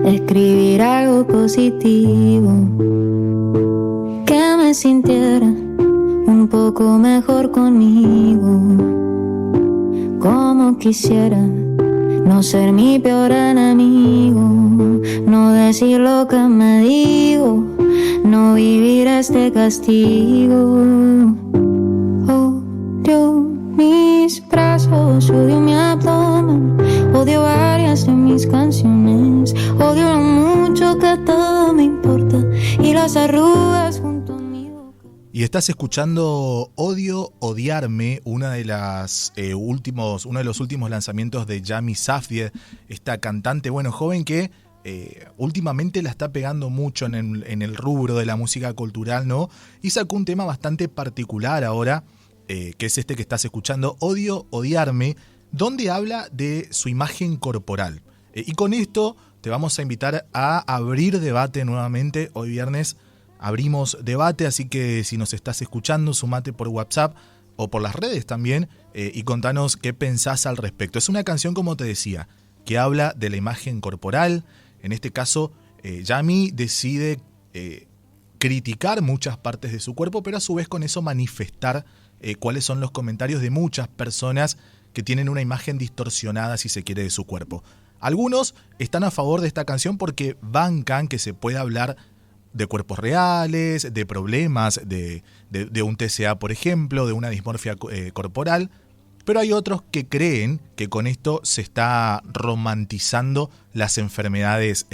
escribir algo positivo que me sintiera un poco mejor conmigo, como quisiera no ser mi peor enemigo, no decir lo que me digo, no vivir este castigo. Odio mis brazos, odio mi abdomen, odio varias de mis canciones, odio lo mucho que todo me importa y las arrugas junto a mi boca. Y estás escuchando Odio Odiarme, uno de los últimos lanzamientos de Yami Safdie, esta cantante, joven que últimamente la está pegando mucho en el rubro de la música cultural, ¿no? Y sacó un tema bastante particular ahora, que es este que estás escuchando, Odio Odiarme, donde habla de su imagen corporal. Y con esto te vamos a invitar a abrir debate nuevamente. Hoy viernes abrimos debate, así que si nos estás escuchando, sumate por WhatsApp o por las redes también y contanos qué pensás al respecto. Es una canción, como te decía, que habla de la imagen corporal. En este caso, Yami decide criticar muchas partes de su cuerpo, pero a su vez con eso manifestar cuáles son los comentarios de muchas personas que tienen una imagen distorsionada, si se quiere, de su cuerpo. Algunos están a favor de esta canción porque bancan que se puede hablar de cuerpos reales, de problemas de un TCA, por ejemplo, de una dismorfia corporal, pero hay otros que creen que con esto se está romantizando las enfermedades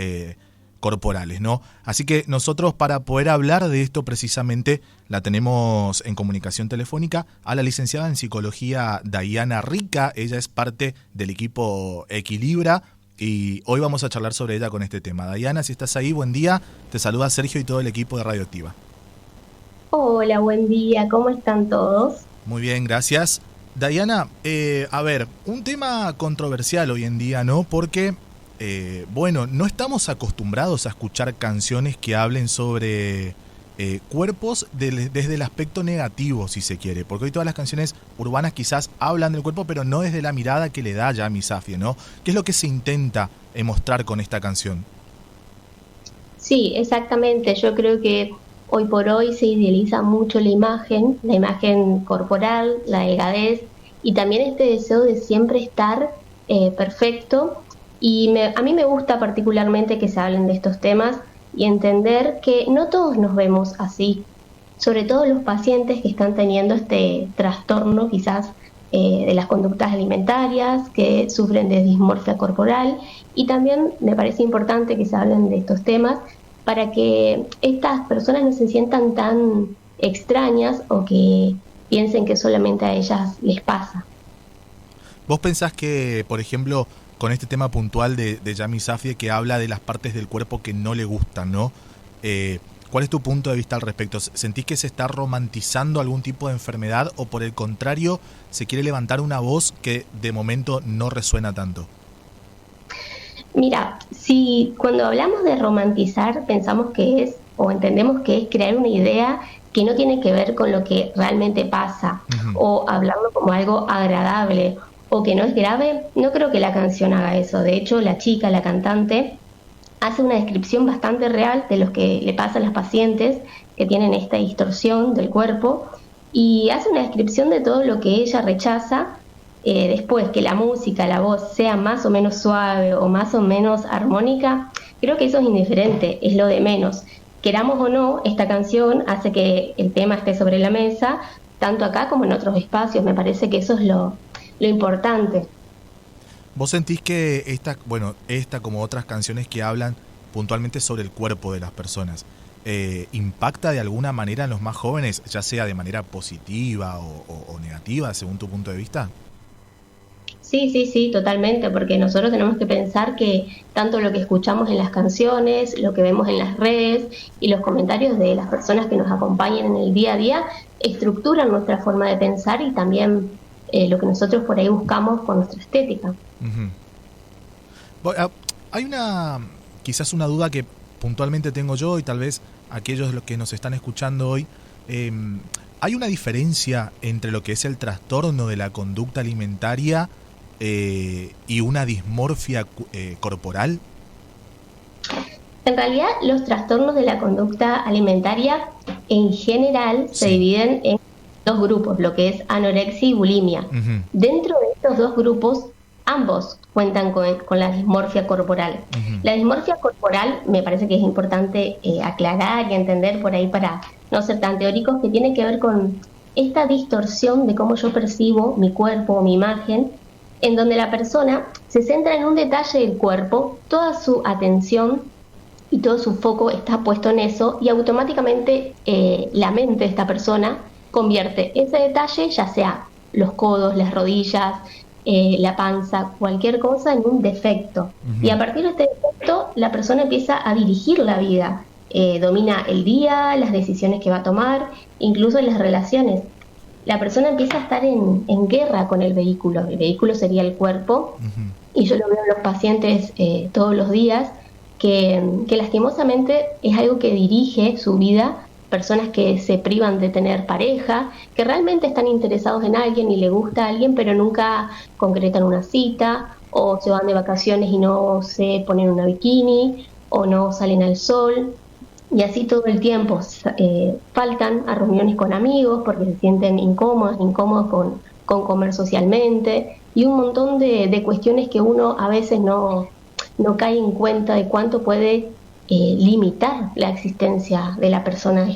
corporales, ¿no? Así que nosotros, para poder hablar de esto precisamente, la tenemos en comunicación telefónica a la licenciada en psicología Dayana Rica. Ella es parte del equipo Equilibra y hoy vamos a charlar sobre ella con este tema. Dayana, si estás ahí, buen día. Te saluda Sergio y todo el equipo de Radioactiva. Hola, buen día. ¿Cómo están todos? Muy bien, gracias. Dayana, a ver, un tema controversial hoy en día, ¿no? Porque, no estamos acostumbrados a escuchar canciones que hablen sobre cuerpos desde el aspecto negativo, si se quiere. Porque hoy todas las canciones urbanas quizás hablan del cuerpo, pero no desde la mirada que le da Yami Safdie, ¿no? ¿Qué es lo que se intenta mostrar con esta canción? Sí, exactamente. Yo creo que hoy por hoy se idealiza mucho la imagen corporal, la delgadez y también este deseo de siempre estar perfecto. Y a mí me gusta particularmente que se hablen de estos temas y entender que no todos nos vemos así, sobre todo los pacientes que están teniendo este trastorno quizás de las conductas alimentarias, que sufren de dismorfia corporal, y también me parece importante que se hablen de estos temas para que estas personas no se sientan tan extrañas o que piensen que solamente a ellas les pasa. ¿Vos pensás que, por ejemplo, con este tema puntual de Yami Safdie, que habla de las partes del cuerpo que no le gustan, ¿no? ¿Cuál es tu punto de vista al respecto? ¿Sentís que se está romantizando algún tipo de enfermedad o por el contrario se quiere levantar una voz que de momento no resuena tanto? Mira, si cuando hablamos de romantizar pensamos que es o entendemos que es crear una idea que no tiene que ver con lo que realmente pasa, o hablarlo como algo agradable o que no es grave, no creo que la canción haga eso. De hecho, la chica, la cantante, hace una descripción bastante real de lo que le pasa a las pacientes que tienen esta distorsión del cuerpo y hace una descripción de todo lo que ella rechaza. Después que la música, la voz sea más o menos suave o más o menos armónica, creo que eso es indiferente, es lo de menos. Queramos o no, esta canción hace que el tema esté sobre la mesa, tanto acá como en otros espacios. Me parece que eso es lo importante. ¿Vos sentís que esta como otras canciones que hablan puntualmente sobre el cuerpo de las personas, impacta de alguna manera en los más jóvenes, ya sea de manera positiva o negativa, según tu punto de vista? Sí, totalmente, porque nosotros tenemos que pensar que tanto lo que escuchamos en las canciones, lo que vemos en las redes y los comentarios de las personas que nos acompañan en el día a día estructuran nuestra forma de pensar y también lo que nosotros por ahí buscamos con nuestra estética. Hay quizás una duda que puntualmente tengo yo y tal vez aquellos los que nos están escuchando hoy. ¿Hay una diferencia entre lo que es el trastorno de la conducta alimentaria y una dismorfia corporal? En realidad, los trastornos de la conducta alimentaria en general se dividen en dos grupos, lo que es anorexia y bulimia. Ujú. Dentro de estos dos grupos, ambos cuentan con la dismorfia corporal. Ujú. La dismorfia corporal me parece que es importante aclarar y entender por ahí para no ser tan teóricos, que tiene que ver con esta distorsión de cómo yo percibo mi cuerpo o mi imagen, en donde la persona se centra en un detalle del cuerpo, toda su atención y todo su foco está puesto en eso, y automáticamente la mente de esta persona convierte ese detalle, ya sea los codos, las rodillas, la panza, cualquier cosa, en un defecto. Ujú. Y a partir de este defecto, la persona empieza a dirigir la vida, domina el día, las decisiones que va a tomar, incluso las relaciones. La persona empieza a estar en guerra con el vehículo sería el cuerpo, Ujú. y yo lo veo en los pacientes todos los días, que lastimosamente es algo que dirige su vida, personas que se privan de tener pareja, que realmente están interesados en alguien y le gusta a alguien, pero nunca concretan una cita, o se van de vacaciones y no se ponen una bikini, o no salen al sol, y así todo el tiempo. Faltan a reuniones con amigos porque se sienten incómodos con comer socialmente, y un montón de cuestiones que uno a veces no cae en cuenta de cuánto puede limitar la existencia de la persona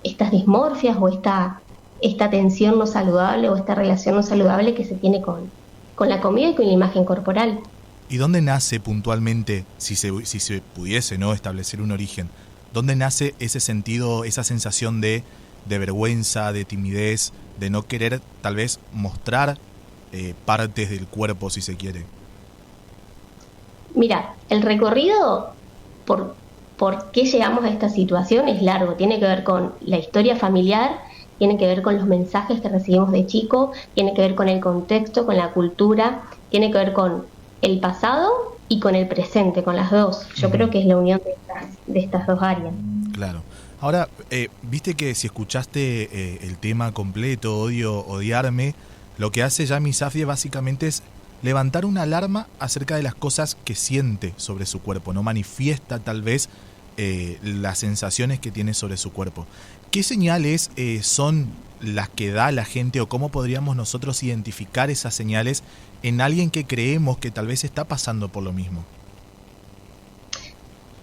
estas dismorfias o esta tensión no saludable o esta relación no saludable que se tiene con la comida y con la imagen corporal. ¿Y dónde nace puntualmente, si se pudiese, ¿no?, establecer un origen? ¿Dónde nace ese sentido, esa sensación de vergüenza, de timidez, de no querer tal vez mostrar partes del cuerpo, si se quiere? Mira, el recorrido por qué llegamos a esta situación es largo. Tiene que ver con la historia familiar, tiene que ver con los mensajes que recibimos de chico, tiene que ver con el contexto, con la cultura, tiene que ver con el pasado y con el presente, con las dos. Yo creo que es la unión de estas dos áreas. Claro. Ahora, viste que si escuchaste el tema completo, Odio, Odiarme, lo que hace Yami Safdie básicamente es levantar una alarma acerca de las cosas que siente sobre su cuerpo, no manifiesta tal vez las sensaciones que tiene sobre su cuerpo. ¿Qué señales son las que da la gente, o cómo podríamos nosotros identificar esas señales en alguien que creemos que tal vez está pasando por lo mismo?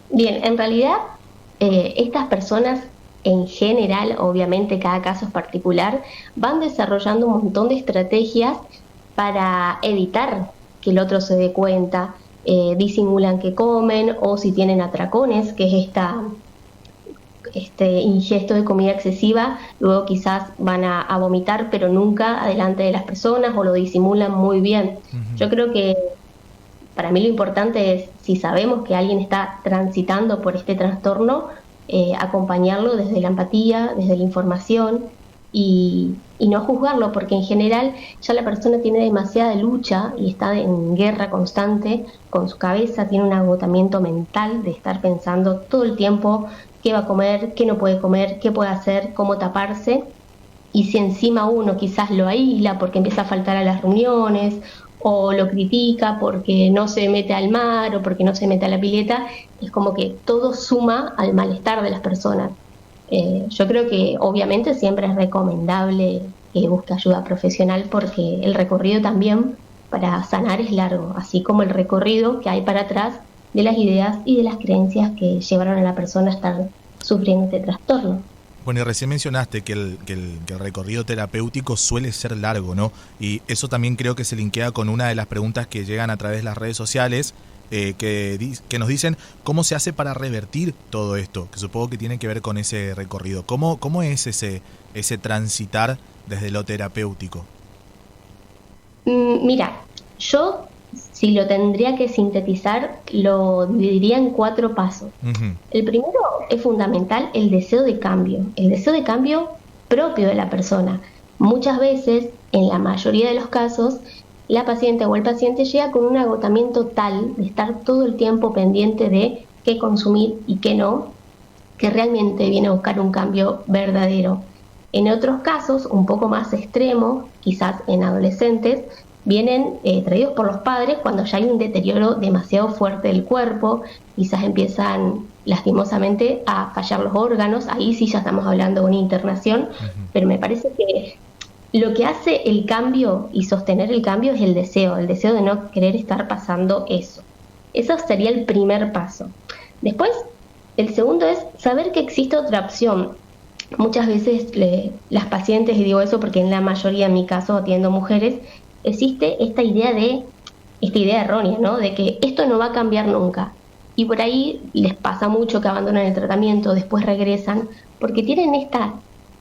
Bien, en realidad estas personas en general, obviamente cada caso es particular, van desarrollando un montón de estrategias para evitar que el otro se dé cuenta. Disimulan que comen, o si tienen atracones, que es este ingesto de comida excesiva, luego quizás van a vomitar, pero nunca adelante de las personas, o lo disimulan muy bien. Uh-huh. Yo creo que para mí lo importante es, si sabemos que alguien está transitando por este trastorno, acompañarlo desde la empatía, desde la información, y no juzgarlo, porque en general ya la persona tiene demasiada lucha y está en guerra constante con su cabeza, tiene un agotamiento mental de estar pensando todo el tiempo qué va a comer, qué no puede comer, qué puede hacer, cómo taparse. Y si encima uno quizás lo aísla porque empieza a faltar a las reuniones, o lo critica porque no se mete al mar o porque no se mete a la pileta, es como que todo suma al malestar de las personas. Yo creo que obviamente siempre es recomendable que busque ayuda profesional, porque el recorrido también para sanar es largo, así como el recorrido que hay para atrás de las ideas y de las creencias que llevaron a la persona a estar sufriendo este trastorno. Bueno, y recién mencionaste que el recorrido terapéutico suele ser largo, ¿no? Y eso también creo que se linkea con una de las preguntas que llegan a través de las redes sociales, que nos dicen cómo se hace para revertir todo esto, que supongo que tiene que ver con ese recorrido. ¿Cómo es ese transitar desde lo terapéutico? Mira, yo, si lo tendría que sintetizar, lo dividiría en 4 pasos. Uh-huh. El primero es fundamental, el deseo de cambio propio de la persona. Muchas veces, en la mayoría de los casos, la paciente o el paciente llega con un agotamiento tal de estar todo el tiempo pendiente de qué consumir y qué no, que realmente viene a buscar un cambio verdadero. En otros casos, un poco más extremos, quizás en adolescentes, vienen traídos por los padres cuando ya hay un deterioro demasiado fuerte del cuerpo, quizás empiezan lastimosamente a fallar los órganos, ahí sí ya estamos hablando de una internación, pero me parece que lo que hace el cambio y sostener el cambio es el deseo de no querer estar pasando eso. Eso sería el primer paso. Después, el segundo es saber que existe otra opción. Muchas veces las pacientes, y digo eso porque en la mayoría, en mi caso, atiendo mujeres, existe esta idea errónea, ¿no? De que esto no va a cambiar nunca. Y por ahí les pasa mucho que abandonan el tratamiento, después regresan, porque tienen esta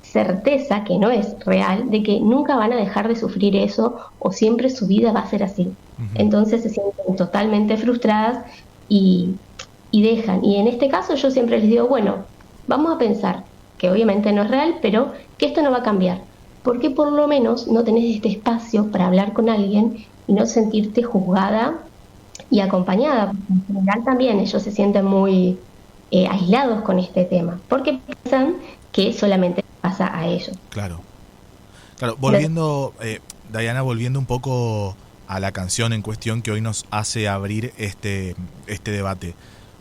certeza, que no es real, de que nunca van a dejar de sufrir eso o siempre su vida va a ser así. Entonces se sienten totalmente frustradas y dejan. Y en este caso yo siempre les digo, bueno, vamos a pensar que obviamente no es real, pero que esto no va a cambiar. Porque por lo menos no tenés este espacio para hablar con alguien y no sentirte juzgada y acompañada. En general también ellos se sienten muy aislados con este tema, porque piensan que solamente pasa a ellos. Claro. Volviendo, Dayana, volviendo un poco a la canción en cuestión que hoy nos hace abrir este debate.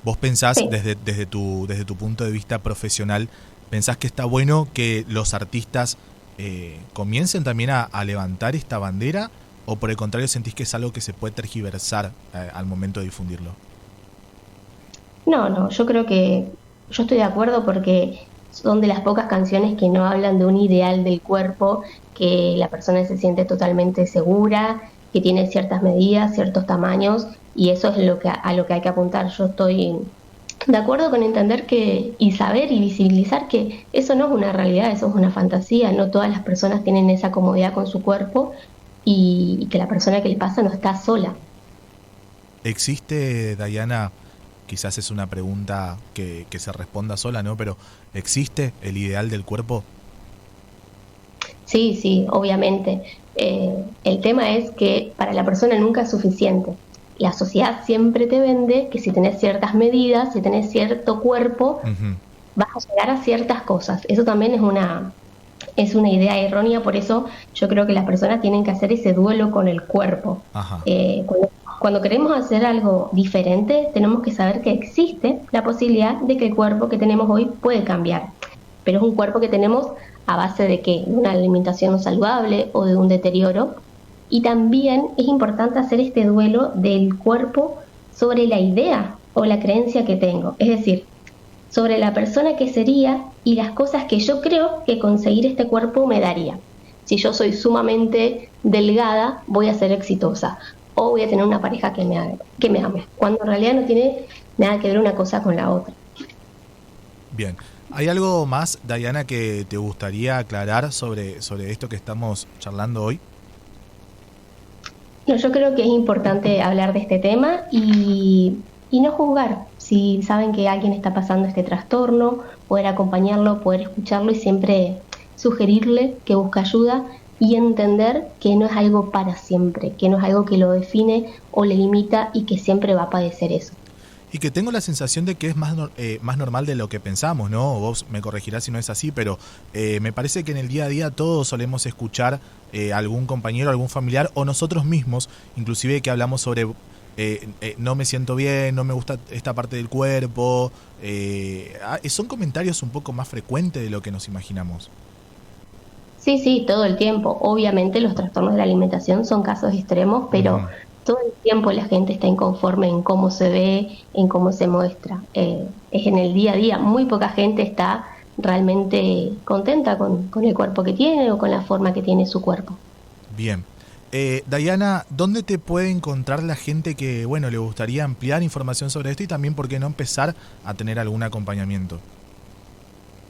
¿Vos pensás, sí, desde tu punto de vista profesional, pensás que está bueno que los artistas comiencen también a levantar esta bandera, o por el contrario sentís que es algo que se puede tergiversar al momento de difundirlo? No, yo creo que yo estoy de acuerdo porque son de las pocas canciones que no hablan de un ideal del cuerpo, que la persona se siente totalmente segura, que tiene ciertas medidas, ciertos tamaños, y eso es a lo que hay que apuntar. Yo estoy de acuerdo con entender que y saber y visibilizar que eso no es una realidad, eso es una fantasía. No todas las personas tienen esa comodidad con su cuerpo y que la persona que le pasa no está sola. ¿Existe, Dayana, quizás es una pregunta que se responda sola, ¿no? Pero ¿existe el ideal del cuerpo? Sí, obviamente. El tema es que para la persona nunca es suficiente. La sociedad siempre te vende que si tenés ciertas medidas, si tenés cierto cuerpo, vas a llegar a ciertas cosas. Eso también es una idea errónea, por eso yo creo que las personas tienen que hacer ese duelo con el cuerpo. Cuando queremos hacer algo diferente, tenemos que saber que existe la posibilidad de que el cuerpo que tenemos hoy puede cambiar. Pero es un cuerpo que tenemos a base de ¿qué? De una alimentación saludable o de un deterioro. Y también es importante hacer este duelo del cuerpo sobre la idea o la creencia que tengo. Es decir, sobre la persona que sería y las cosas que yo creo que conseguir este cuerpo me daría. Si yo soy sumamente delgada, voy a ser exitosa. O voy a tener una pareja que me ame. Cuando en realidad no tiene nada que ver una cosa con la otra. Bien. ¿Hay algo más, Dayana, que te gustaría aclarar sobre esto que estamos charlando hoy? No, yo creo que es importante hablar de este tema y no juzgar. Si saben que alguien está pasando este trastorno, poder acompañarlo, poder escucharlo y siempre sugerirle que busque ayuda y entender que no es algo para siempre, que no es algo que lo define o le limita y que siempre va a padecer eso. Y que tengo la sensación de que es más normal de lo que pensamos, ¿no? Vos me corregirás si no es así, pero me parece que en el día a día todos solemos escuchar algún compañero, algún familiar o nosotros mismos, inclusive que hablamos sobre no me siento bien, no me gusta esta parte del cuerpo. Son comentarios un poco más frecuentes de lo que nos imaginamos. Sí, todo el tiempo. Obviamente los trastornos de la alimentación son casos extremos, pero todo el tiempo la gente está inconforme en cómo se ve, en cómo se muestra. Es en el día a día. Muy poca gente está realmente contenta con el cuerpo que tiene o con la forma que tiene su cuerpo. Bien. Dayana, ¿dónde te puede encontrar la gente que le gustaría ampliar información sobre esto y también, por qué no, empezar a tener algún acompañamiento?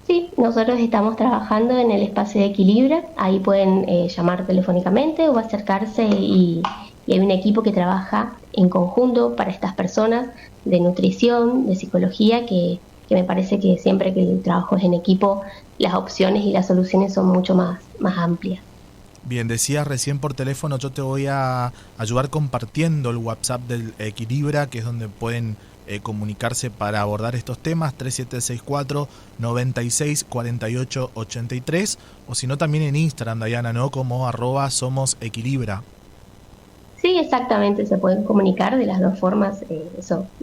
Sí, nosotros estamos trabajando en el espacio de Equilibra. Ahí pueden llamar telefónicamente o acercarse y hay un equipo que trabaja en conjunto para estas personas de nutrición, de psicología, que me parece que siempre que el trabajo es en equipo, las opciones y las soluciones son mucho más amplias. Bien, decías recién por teléfono, yo te voy a ayudar compartiendo el WhatsApp del Equilibra, que es donde pueden comunicarse para abordar estos temas, 3764-964883, o si no también en Instagram, Dayana, ¿no? Como @somosequilibra. Sí, exactamente, se pueden comunicar de las dos formas, eso